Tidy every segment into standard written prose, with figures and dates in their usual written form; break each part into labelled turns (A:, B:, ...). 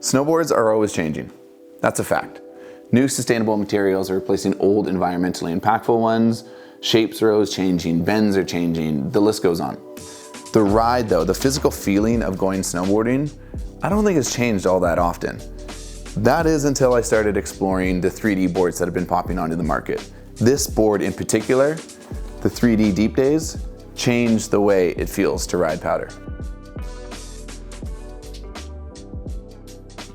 A: Snowboards are always changing. That's a fact. New sustainable materials are replacing old environmentally impactful ones. Shapes are always changing, bends are changing, the list goes on. The ride though, the physical feeling of going snowboarding, I don't think it's changed all that often. That is until I started exploring the 3D boards that have been popping onto the market. This board in particular, the 3D Deep Daze, changed the way it feels to ride powder.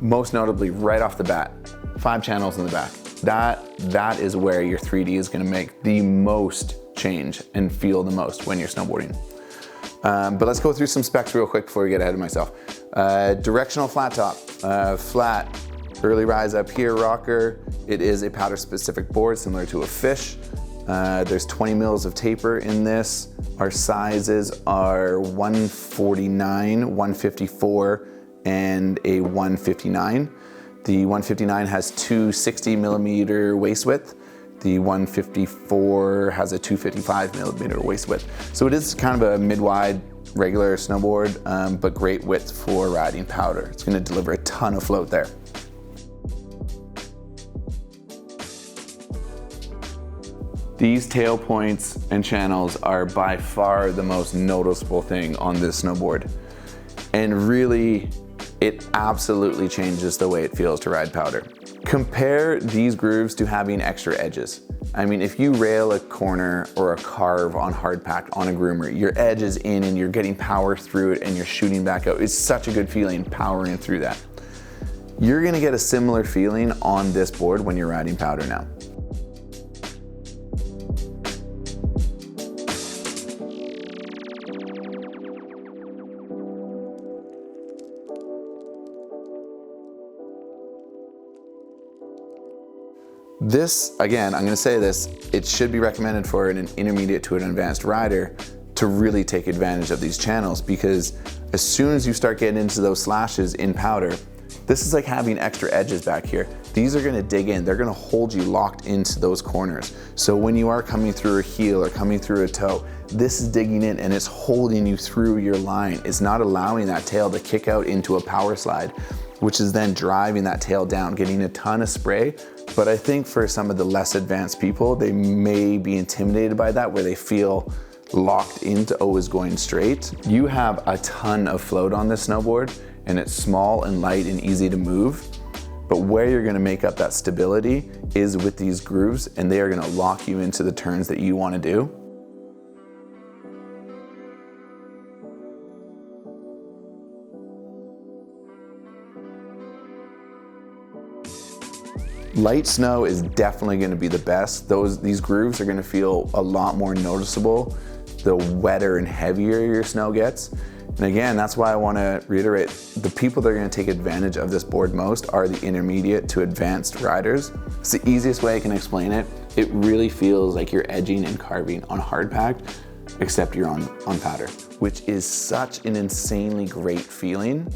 A: Most notably, right off the bat, 5 channels in the back. That is where your 3D is gonna make the most change and feel the most when you're snowboarding. But let's go through some specs real quick before we get ahead of myself. Directional flat top, flat, early rise up here, rocker. It is a powder specific board similar to a fish. There's 20 mils of taper in this. Our sizes are 149, 154, and a 159. The 159 has 260 millimeter waist width. The 154 has a 255 millimeter waist width. So it is kind of a mid-wide regular snowboard, but great width for riding powder. It's gonna deliver a ton of float there. These tail points and channels are by far the most noticeable thing on this snowboard. And really, it absolutely changes the way it feels to ride powder. Compare these grooves to having extra edges. I mean, if you rail a corner or a carve on hard pack on a groomer, your edge is in and you're getting power through it and you're shooting back out. It's such a good feeling powering through that. You're gonna get a similar feeling on this board when you're riding powder now. This, again, I'm gonna say this, it should be recommended for an intermediate to an advanced rider to really take advantage of these channels, because as soon as you start getting into those slashes in powder, this is like having extra edges back here. These are gonna dig in, they're gonna hold you locked into those corners. So when you are coming through a heel or coming through a toe, this is digging in and it's holding you through your line. It's not allowing that tail to kick out into a power slide, which is then driving that tail down, getting a ton of spray. But I think for some of the less advanced people, they may be intimidated by that, where they feel locked into always going straight. You have a ton of float on this snowboard, and it's small and light and easy to move. But where you're gonna make up that stability is with these grooves, and they are gonna lock you into the turns that you wanna do. Light snow is definitely gonna be the best. These grooves are gonna feel a lot more noticeable the wetter and heavier your snow gets. And again, that's why I wanna reiterate, the people that are gonna take advantage of this board most are the intermediate to advanced riders. It's the easiest way I can explain it. It really feels like you're edging and carving on hard pack, except you're on powder, which is such an insanely great feeling.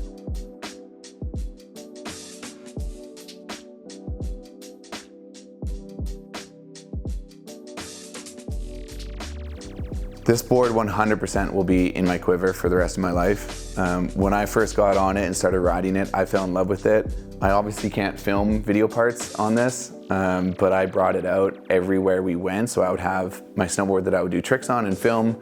A: This board 100% will be in my quiver for the rest of my life. When I first got on it and started riding it, I fell in love with it. I obviously can't film video parts on this, but I brought it out everywhere we went. So I would have my snowboard that I would do tricks on and film.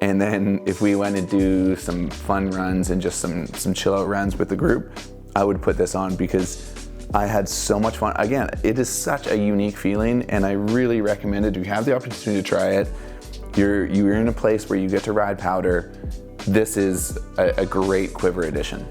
A: And then if we went to do some fun runs and just some chill out runs with the group, I would put this on because I had so much fun. Again, it is such a unique feeling, and I really recommend it. If you have the opportunity to try it, you're in a place where you get to ride powder, this is a great quiver addition.